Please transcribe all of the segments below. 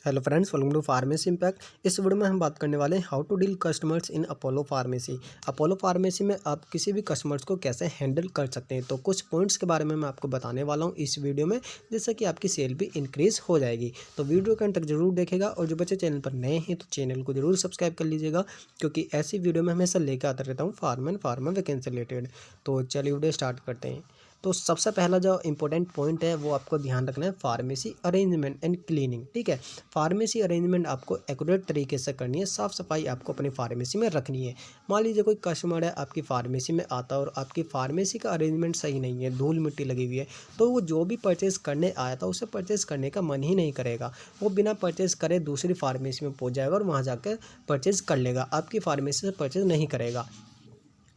Hello friends, welcome to pharmacy impact. इस video में हम बात करने वाले हैं how to deal customers in Apollo pharmacy. Apollo pharmacy में आप किसी भी कस्टमर्स को कैसे हैंडल कर सकते हैं, तो कुछ पॉइंट्स के बारे में मैं आपको बताने वाला हूं इस वीडियो में, जिससे कि आपकी सेल भी इंक्रीज़ हो जाएगी। तो वीडियो के अंत तक जरूर देखेगा, और जो बच्चे चैनल पर नए हैं तो चैनल को जरूर सब्सक्राइब कर लीजिएगा, क्योंकि ऐसी वीडियो में हमेशा लेकर आता रहता हूँ फार्मा वैकेंसी रिलेटेड। तो चलिए वीडियो स्टार्ट करते हैं। तो सबसे पहला जो इंपॉर्टेंट पॉइंट है वो आपको ध्यान रखना है, फार्मेसी अरेंजमेंट एंड क्लीनिंग। ठीक है, फार्मेसी अरेंजमेंट आपको एक्यूरेट तरीके से करनी है, साफ़ सफाई आपको अपनी फार्मेसी में रखनी है। मान लीजिए कोई कस्टमर है आपकी फार्मेसी में आता है और आपकी फार्मेसी का अरेंजमेंट सही नहीं है, धूल मिट्टी लगी हुई है, तो वो जो भी परचेज़ करने आया था उसे परचेज़ करने का मन ही नहीं करेगा। वो बिना परचेज़ करे दूसरी फार्मेसी में पहुंच जाएगा और वहां जाकर परचेज़ कर लेगा, आपकी फार्मेसी से परचेज़ नहीं करेगा।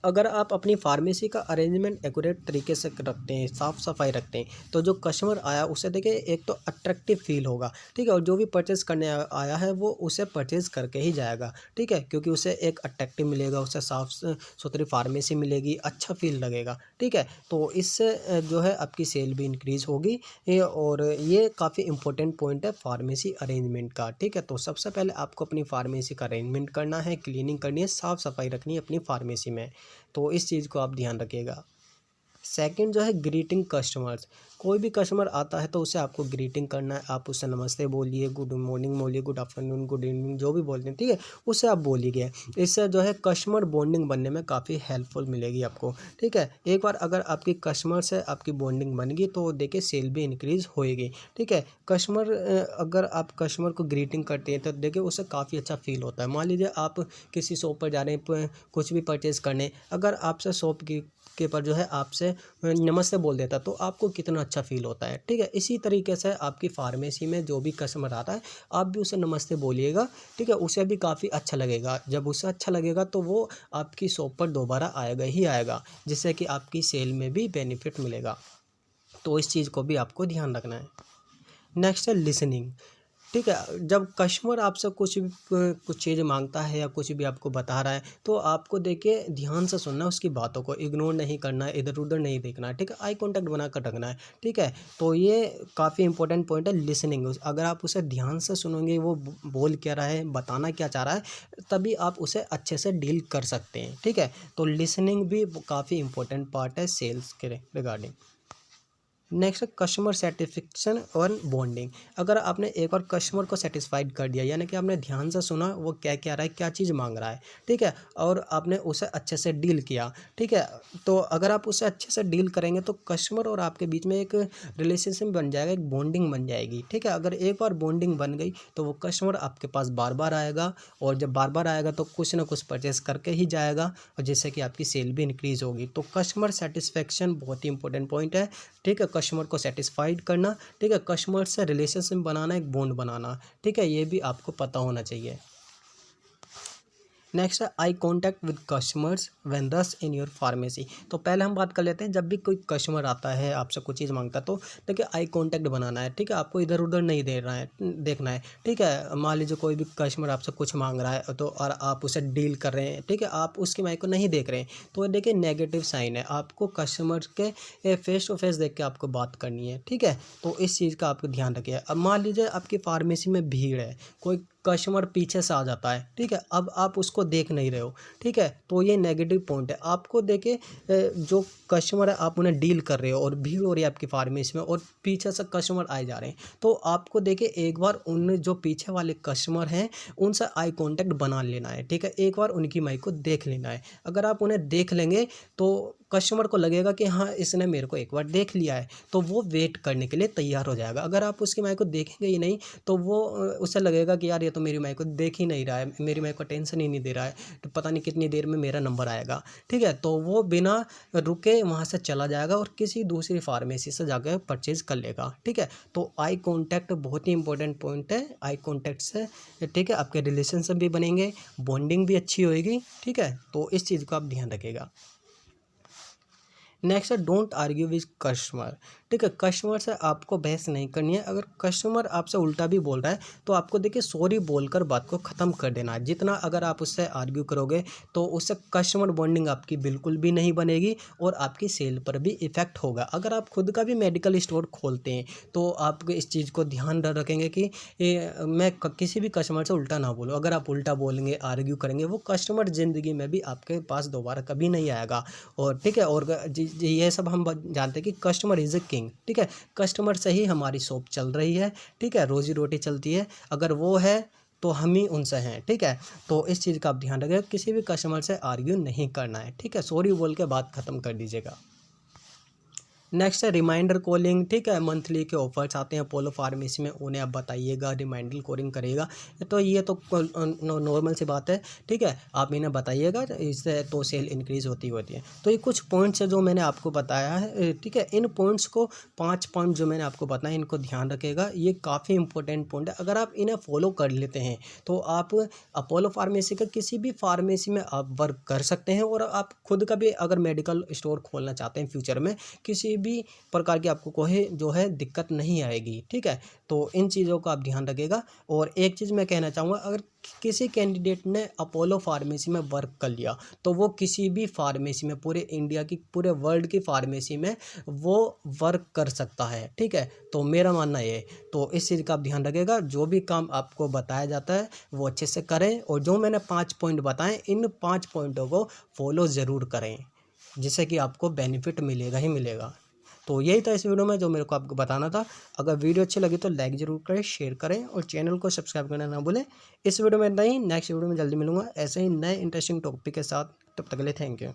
अगर आप अपनी फार्मेसी का अरेंजमेंट एक्यूरेट तरीके से रखते हैं, साफ़ सफाई रखते हैं, तो जो कस्टमर आया उसे देखिए एक तो अट्रैक्टिव फील होगा। ठीक है, और जो भी परचेज़ करने आया है वो उसे परचेज़ करके ही जाएगा। ठीक है, क्योंकि उसे एक अट्रैक्टिव मिलेगा, उसे साफ़ सुथरी फार्मेसी मिलेगी, अच्छा फील लगेगा। ठीक है, तो इससे जो है आपकी सेल भी इंक्रीज़ होगी। और ये काफ़ी इंपॉर्टेंट पॉइंट है फार्मेसी अरेंजमेंट का। ठीक है, तो सबसे पहले आपको अपनी फार्मेसी का अरेंजमेंट करना है, क्लीनिंग करनी है, साफ़ सफाई रखनी है अपनी फार्मेसी में। तो इस चीज़ को आप ध्यान रखिएगा। सेकंड जो है ग्रीटिंग कस्टमर्स। कोई भी कस्टमर आता है तो उसे आपको ग्रीटिंग करना है। आप उससे नमस्ते बोलिए, गुड मॉर्निंग बोलिए, गुड आफ्टरनून, गुड इवनिंग, जो भी बोलते हैं, ठीक है, उससे आप बोलिए। इससे जो है कस्टमर बॉन्डिंग बनने में काफ़ी हेल्पफुल मिलेगी आपको। ठीक है, एक बार अगर आपकी कस्टमर से आपकी बॉन्डिंग बन गई तो देखिए सेल भी इंक्रीज़ होएगी। ठीक है, अगर आप कस्टमर को ग्रीटिंग करते हैं तो देखिए उसे काफ़ी अच्छा फील होता है। मान लीजिए आप किसी शॉप पर जा रहे हैं कुछ भी परचेज़ करने, अगर आपसे शॉप की कीपर जो है आपसे नमस्ते बोल देता तो आपको कितना अच्छा फील होता है। ठीक है, इसी तरीके से आपकी फार्मेसी में जो भी कस्टमर आता है आप भी उसे नमस्ते बोलिएगा। ठीक है, उसे भी काफ़ी अच्छा लगेगा। जब उसे अच्छा लगेगा तो वो आपकी शॉप पर दोबारा आएगा ही आएगा, जिससे कि आपकी सेल में भी बेनिफिट मिलेगा। तो इस चीज़ को भी आपको ध्यान रखना है। नेक्स्ट है लिसनिंग। ठीक है, जब कस्टमर आपसे कुछ चीज़ मांगता है या कुछ भी आपको बता रहा है तो आपको देखिए ध्यान से सुनना है, उसकी बातों को इग्नोर नहीं करना है, इधर उधर नहीं देखना है। ठीक है, आई कांटेक्ट बनाकर रखना है। ठीक है, तो ये काफ़ी इंपॉर्टेंट पॉइंट है लिसनिंग। अगर आप उसे ध्यान से सुनोगे वो बोल क्या रहा है, बताना क्या चाह रहा है, तभी आप उसे अच्छे से डील कर सकते हैं। ठीक है, तो लिसनिंग भी काफ़ी इंपॉर्टेंट पार्ट है सेल्स के रिगार्डिंग। नेक्स्ट कस्टमर सेटिस्फेक्शन और बॉन्डिंग। अगर आपने एक बार कस्टमर को सेटिस्फाइड कर दिया, यानी कि आपने ध्यान से सुना वो क्या क्या रहा है, क्या चीज़ मांग रहा है, ठीक है, और आपने उसे अच्छे से डील किया। ठीक है, तो अगर आप उसे अच्छे से डील करेंगे तो कस्टमर और आपके बीच में एक रिलेशनशिप बन जाएगा, एक बॉन्डिंग बन जाएगी। ठीक है, अगर एक बार बॉन्डिंग बन गई तो वो कस्टमर आपके पास बार बार आएगा, और जब बार बार आएगा तो कुछ ना कुछ परचेस करके ही जाएगा, और जिससे कि आपकी सेल भी इंक्रीज़ होगी। तो कस्टमर सेटिस्फेक्शन बहुत ही इंपॉर्टेंट पॉइंट है। ठीक है, कस्टमर को सेटिस्फाइड करना, ठीक है, कस्टमर से रिलेशनशिप बनाना, एक बॉन्ड बनाना। ठीक है, ये भी आपको पता होना चाहिए। नेक्स्ट है eye contact with customers vendors in your pharmacy. तो पहले हम बात कर लेते हैं, जब भी कोई कस्टमर आता है आपसे कुछ चीज़ मांगता है तो देखिए आई कॉन्टैक्ट बनाना है। ठीक है, आपको इधर उधर नहीं देखना है। ठीक है, मान लीजिए कोई भी कस्टमर आपसे कुछ मांग रहा है तो और आप उसे डील कर रहे हैं, ठीक है, आप उसकी माइक को नहीं देख रहे हैं, तो देखिए नेगेटिव साइन है। आपको कस्टमर के फेस टू फेस देख के आपको बात करनी है। ठीक है, तो इस चीज़ का आपको ध्यान रखिए। अब मान लीजिए आपकी फार्मेसी में भीड़ है, कोई कस्टमर पीछे से आ जाता है, ठीक है, अब आप उसको देख नहीं रहे हो। ठीक है, तो ये नेगेटिव पॉइंट है। आपको देखिए जो कस्टमर है आप उन्हें डील कर रहे हो और भीड़ हो रही है आपकी फार्मेसी में और पीछे से कस्टमर आए जा रहे हैं, तो आपको देखिए एक बार उन जो पीछे वाले कस्टमर हैं उनसे आई कांटेक्ट बना लेना है। ठीक है, एक बार उनकी माइक को देख लेना है। अगर आप उन्हें देख लेंगे तो कस्टमर को लगेगा कि हाँ इसने मेरे को एक बार देख लिया है, तो वो वेट करने के लिए तैयार हो जाएगा। अगर आप उसकी माइक को देखेंगे ही नहीं तो वो उसे लगेगा कि यार ये तो मेरी माइक को देख ही नहीं रहा है, मेरी माइक को टेंशन ही नहीं दे रहा है, तो पता नहीं कितनी देर में मेरा नंबर आएगा। ठीक है, तो वो बिना रुके वहाँ से चला जाएगा और किसी दूसरी फार्मेसी से जाकर परचेज कर लेगा। ठीक है, तो आई कॉन्टैक्ट बहुत ही इंपॉर्टेंट पॉइंट है। आई कॉन्टैक्ट से ठीक है आपके रिलेशनशिप भी बनेंगे, बॉन्डिंग भी अच्छी होएगी। ठीक है, तो इस चीज़ को आप ध्यान रखिएगा। नेक्स्ट है डोंट आर्ग्यू विद कस्टमर। ठीक है। कस्टमर से आपको बहस नहीं करनी है। अगर कस्टमर आपसे उल्टा भी बोल रहा है तो आपको देखिए सॉरी बोलकर बात को ख़त्म कर देना है। जितना अगर आप उससे आर्ग्यू करोगे तो उससे कस्टमर बॉन्डिंग आपकी बिल्कुल भी नहीं बनेगी और आपकी सेल पर भी इफ़ेक्ट होगा। अगर आप खुद का भी मेडिकल स्टोर खोलते हैं तो आप इस चीज़ को ध्यान रखेंगे कि मैं किसी भी कस्टमर से उल्टा ना बोलूँ। अगर आप उल्टा बोलेंगे, आर्ग्यू करेंगे, वो कस्टमर ज़िंदगी में भी आपके पास दोबारा कभी नहीं आएगा। और ठीक है, और ये सब हम जानते हैं कि कस्टमर इज़ अ किंग। ठीक है, कस्टमर से ही हमारी शॉप चल रही है। ठीक है, रोजी रोटी चलती है। अगर वो है तो हम ही उनसे हैं। ठीक है, तो इस चीज़ का आप ध्यान रखें, किसी भी कस्टमर से आर्ग्यू नहीं करना है। ठीक है, सॉरी बोल के बात ख़त्म कर दीजिएगा। नेक्स्ट है रिमाइंडर कॉलिंग। ठीक है, मंथली के ऑफर्स आते हैं अपोलो फार्मेसी में, उन्हें आप बताइएगा, रिमाइंडर कॉलिंग करिएगा। तो ये तो नॉर्मल सी बात है। ठीक है, आप इन्हें बताइएगा, इससे तो सेल इंक्रीज़ होती है। तो ये कुछ पॉइंट्स है जो मैंने आपको बताया है। ठीक है, इन पॉइंट्स को 5 पॉइंट जो मैंने आपको बताया इनको ध्यान रखिएगा। ये काफ़ी इंपॉर्टेंट पॉइंट है। अगर आप इन्हें फॉलो कर लेते हैं तो आप अपोलो फार्मेसी का किसी भी फार्मेसी में आप वर्क कर सकते हैं और आप खुद का भी अगर मेडिकल स्टोर खोलना चाहते हैं फ्यूचर में, किसी भी प्रकार की आपको कोई जो है दिक्कत नहीं आएगी। ठीक है, तो इन चीज़ों का आप ध्यान रखिएगा। और एक चीज़ मैं कहना चाहूँगा, अगर किसी कैंडिडेट ने अपोलो फार्मेसी में वर्क कर लिया तो वो किसी भी फार्मेसी में, पूरे इंडिया की, पूरे वर्ल्ड की फार्मेसी में वो वर्क कर सकता है। ठीक है, तो मेरा मानना ये है। तो इस चीज़ का आप ध्यान रखिएगा, जो भी काम आपको बताया जाता है वो अच्छे से करें और जो मैंने 5 पॉइंट बताए इन 5 पॉइंटों को फॉलो ज़रूर करें, जिससे कि आपको बेनिफिट मिलेगा ही मिलेगा। तो यही था इस वीडियो में जो मेरे को आपको बताना था। अगर वीडियो अच्छी लगी तो लाइक ज़रूर करें, शेयर करें और चैनल को सब्सक्राइब करना ना भूलें। इस वीडियो में इतना ही, नेक्स्ट वीडियो में जल्दी मिलूंगा ऐसे ही नए इंटरेस्टिंग टॉपिक के साथ। तब तक के लिए थैंक यू।